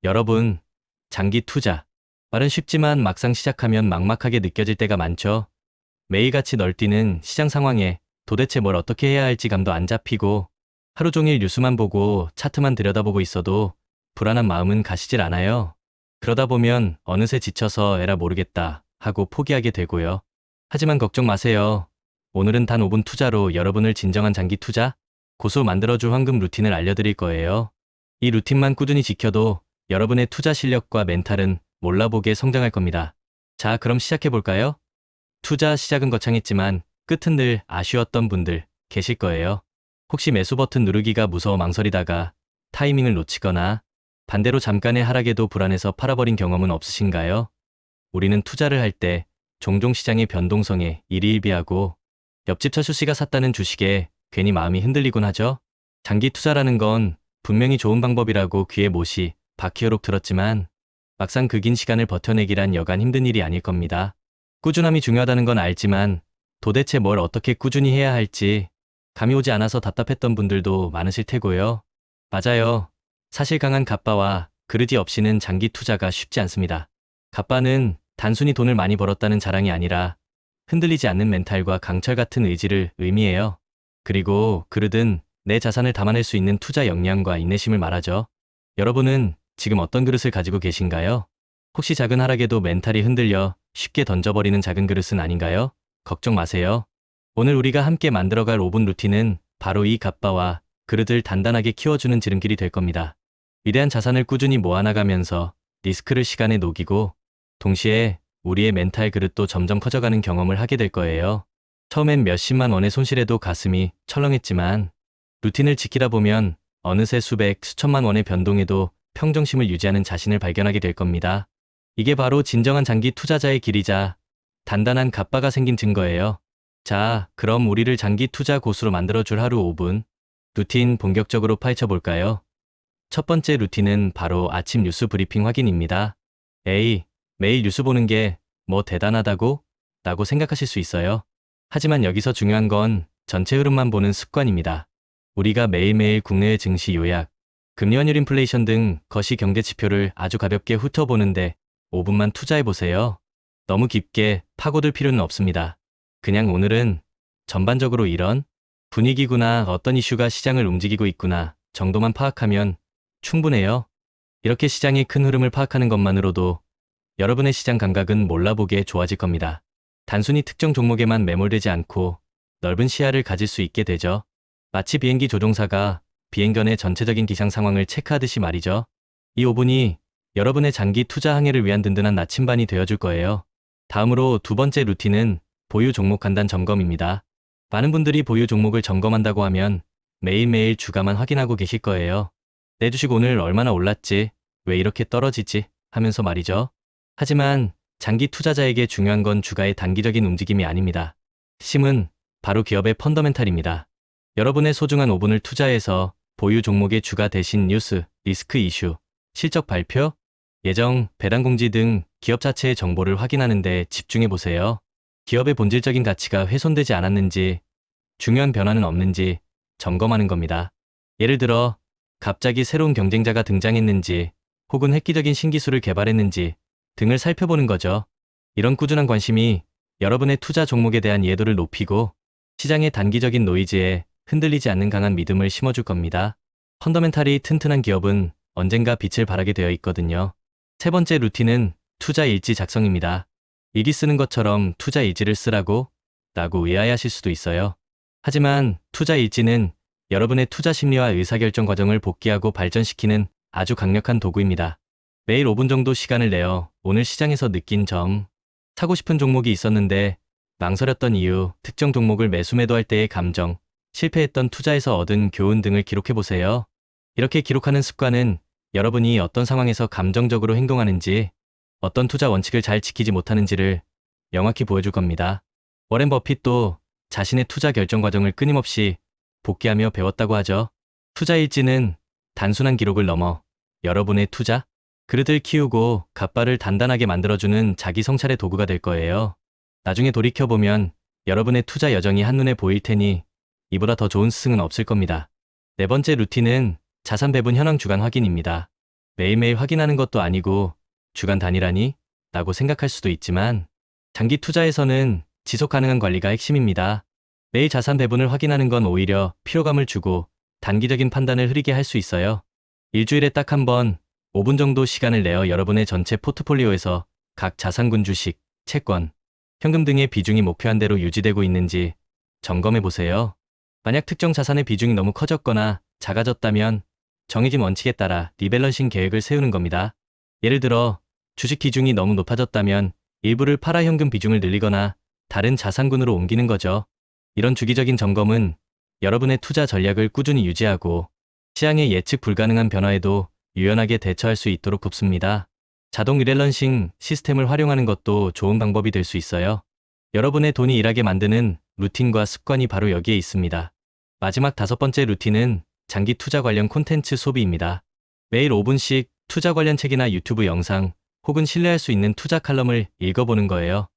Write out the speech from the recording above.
여러분, 장기 투자. 말은 쉽지만 막상 시작하면 막막하게 느껴질 때가 많죠. 매일같이 널뛰는 시장 상황에 도대체 뭘 어떻게 해야 할지 감도 안 잡히고 하루 종일 뉴스만 보고 차트만 들여다보고 있어도 불안한 마음은 가시질 않아요. 그러다 보면 어느새 지쳐서 에라 모르겠다 하고 포기하게 되고요. 하지만 걱정 마세요. 오늘은 단 5분 투자로 여러분을 진정한 장기 투자, 고수 만들어줄 황금 루틴을 알려드릴 거예요. 이 루틴만 꾸준히 지켜도 여러분의 투자 실력과 멘탈은 몰라보게 성장할 겁니다. 자, 그럼 시작해볼까요? 투자 시작은 거창했지만 끝은 늘 아쉬웠던 분들 계실 거예요. 혹시 매수 버튼 누르기가 무서워 망설이다가 타이밍을 놓치거나 반대로 잠깐의 하락에도 불안해서 팔아버린 경험은 없으신가요? 우리는 투자를 할 때 종종 시장의 변동성에 일희일비하고 옆집 철수 씨가 샀다는 주식에 괜히 마음이 흔들리곤 하죠. 장기 투자라는 건 분명히 좋은 방법이라고 귀에 못이 박히도록 들었지만 막상 그 긴 시간을 버텨내기란 여간 힘든 일이 아닐 겁니다. 꾸준함이 중요하다는 건 알지만 도대체 뭘 어떻게 꾸준히 해야 할지 감이 오지 않아서 답답했던 분들도 많으실 테고요. 맞아요. 사실 강한 갑바와 그르지 없이는 장기 투자가 쉽지 않습니다. 갑바는 단순히 돈을 많이 벌었다는 자랑이 아니라 흔들리지 않는 멘탈과 강철 같은 의지를 의미해요. 그리고 그릇은 내 자산을 담아낼 수 있는 투자 역량과 인내심을 말하죠. 여러분은 지금 어떤 그릇을 가지고 계신가요? 혹시 작은 하락에도 멘탈이 흔들려 쉽게 던져버리는 작은 그릇은 아닌가요? 걱정 마세요. 오늘 우리가 함께 만들어갈 5분 루틴은 바로 이 갑바와 그릇을 단단하게 키워주는 지름길이 될 겁니다. 위대한 자산을 꾸준히 모아나가면서 리스크를 시간에 녹이고 동시에 우리의 멘탈 그릇도 점점 커져가는 경험을 하게 될 거예요. 처음엔 몇십만 원의 손실에도 가슴이 철렁했지만 루틴을 지키다 보면 어느새 수백, 수천만 원의 변동에도 평정심을 유지하는 자신을 발견하게 될 겁니다. 이게 바로 진정한 장기 투자자의 길이자 단단한 갑바가 생긴 증거예요. 자, 그럼 우리를 장기 투자 고수로 만들어줄 하루 5분 루틴 본격적으로 파헤쳐볼까요? 첫 번째 루틴은 바로 아침 뉴스 브리핑 확인입니다. 에이, 매일 뉴스 보는 게 뭐 대단하다고? 라고 생각하실 수 있어요. 하지만 여기서 중요한 건 전체 흐름만 보는 습관입니다. 우리가 매일매일 국내외 증시 요약, 금리 환율 인플레이션 등 거시 경제 지표를 아주 가볍게 훑어보는데 5분만 투자해보세요. 너무 깊게 파고들 필요는 없습니다. 그냥 오늘은 전반적으로 이런 분위기구나, 어떤 이슈가 시장을 움직이고 있구나 정도만 파악하면 충분해요. 이렇게 시장의 큰 흐름을 파악하는 것만으로도 여러분의 시장 감각은 몰라보게 좋아질 겁니다. 단순히 특정 종목에만 매몰되지 않고 넓은 시야를 가질 수 있게 되죠. 마치 비행기 조종사가 비행견의 전체적인 기상 상황을 체크하듯이 말이죠. 이 5분이 여러분의 장기 투자 항해를 위한 든든한 나침반이 되어줄 거예요. 다음으로 두 번째 루틴은 보유 종목 간단 점검입니다. 많은 분들이 보유 종목을 점검한다고 하면 매일매일 주가만 확인하고 계실 거예요. 내 주식 오늘 얼마나 올랐지? 왜 이렇게 떨어지지? 하면서 말이죠. 하지만 장기 투자자에게 중요한 건 주가의 단기적인 움직임이 아닙니다. 핵심은 바로 기업의 펀더멘탈입니다. 여러분의 소중한 5분을 투자해서 보유 종목의 주가 대신 뉴스, 리스크 이슈, 실적 발표, 예정, 배당 공지 등 기업 자체의 정보를 확인하는 데 집중해 보세요. 기업의 본질적인 가치가 훼손되지 않았는지, 중요한 변화는 없는지 점검하는 겁니다. 예를 들어 갑자기 새로운 경쟁자가 등장했는지 혹은 획기적인 신기술을 개발했는지 등을 살펴보는 거죠. 이런 꾸준한 관심이 여러분의 투자 종목에 대한 이해도를 높이고 시장의 단기적인 노이즈에 흔들리지 않는 강한 믿음을 심어줄 겁니다. 펀더멘탈이 튼튼한 기업은 언젠가 빛을 발하게 되어 있거든요. 세 번째 루틴은 투자 일지 작성입니다. 일기 쓰는 것처럼 투자 일지를 쓰라고? 라고 의아해하실 수도 있어요. 하지만 투자 일지는 여러분의 투자 심리와 의사결정 과정을 복귀하고 발전시키는 아주 강력한 도구입니다. 매일 5분 정도 시간을 내어 오늘 시장에서 느낀 점, 사고 싶은 종목이 있었는데 망설였던 이유, 특정 종목을 매수 매도할 때의 감정, 실패했던 투자에서 얻은 교훈 등을 기록해보세요. 이렇게 기록하는 습관은 여러분이 어떤 상황에서 감정적으로 행동하는지, 어떤 투자 원칙을 잘 지키지 못하는지를 명확히 보여줄 겁니다. 워렌 버핏도 자신의 투자 결정 과정을 끊임없이 복귀하며 배웠다고 하죠. 투자 일지는 단순한 기록을 넘어 여러분의 투자, 그릇을 키우고 갑바를 단단하게 만들어주는 자기 성찰의 도구가 될 거예요. 나중에 돌이켜보면 여러분의 투자 여정이 한눈에 보일 테니 이보다 더 좋은 스승은 없을 겁니다. 네 번째 루틴은 자산 배분 현황 주간 확인입니다. 매일매일 확인하는 것도 아니고 주간 단위라니? 라고 생각할 수도 있지만 장기 투자에서는 지속 가능한 관리가 핵심입니다. 매일 자산 배분을 확인하는 건 오히려 피로감을 주고 단기적인 판단을 흐리게 할 수 있어요. 일주일에 딱 한 번 5분 정도 시간을 내어 여러분의 전체 포트폴리오에서 각 자산군 주식, 채권, 현금 등의 비중이 목표한 대로 유지되고 있는지 점검해 보세요. 만약 특정 자산의 비중이 너무 커졌거나 작아졌다면 정해진 원칙에 따라 리밸런싱 계획을 세우는 겁니다. 예를 들어 주식 비중이 너무 높아졌다면 일부를 팔아 현금 비중을 늘리거나 다른 자산군으로 옮기는 거죠. 이런 주기적인 점검은 여러분의 투자 전략을 꾸준히 유지하고 시장의 예측 불가능한 변화에도 유연하게 대처할 수 있도록 돕습니다. 자동 리밸런싱 시스템을 활용하는 것도 좋은 방법이 될 수 있어요. 여러분의 돈이 일하게 만드는 루틴과 습관이 바로 여기에 있습니다. 마지막 5번째 루틴은 장기 투자 관련 콘텐츠 소비입니다. 매일 5분씩 투자 관련 책이나 유튜브 영상 혹은 신뢰할 수 있는 투자 칼럼을 읽어보는 거예요.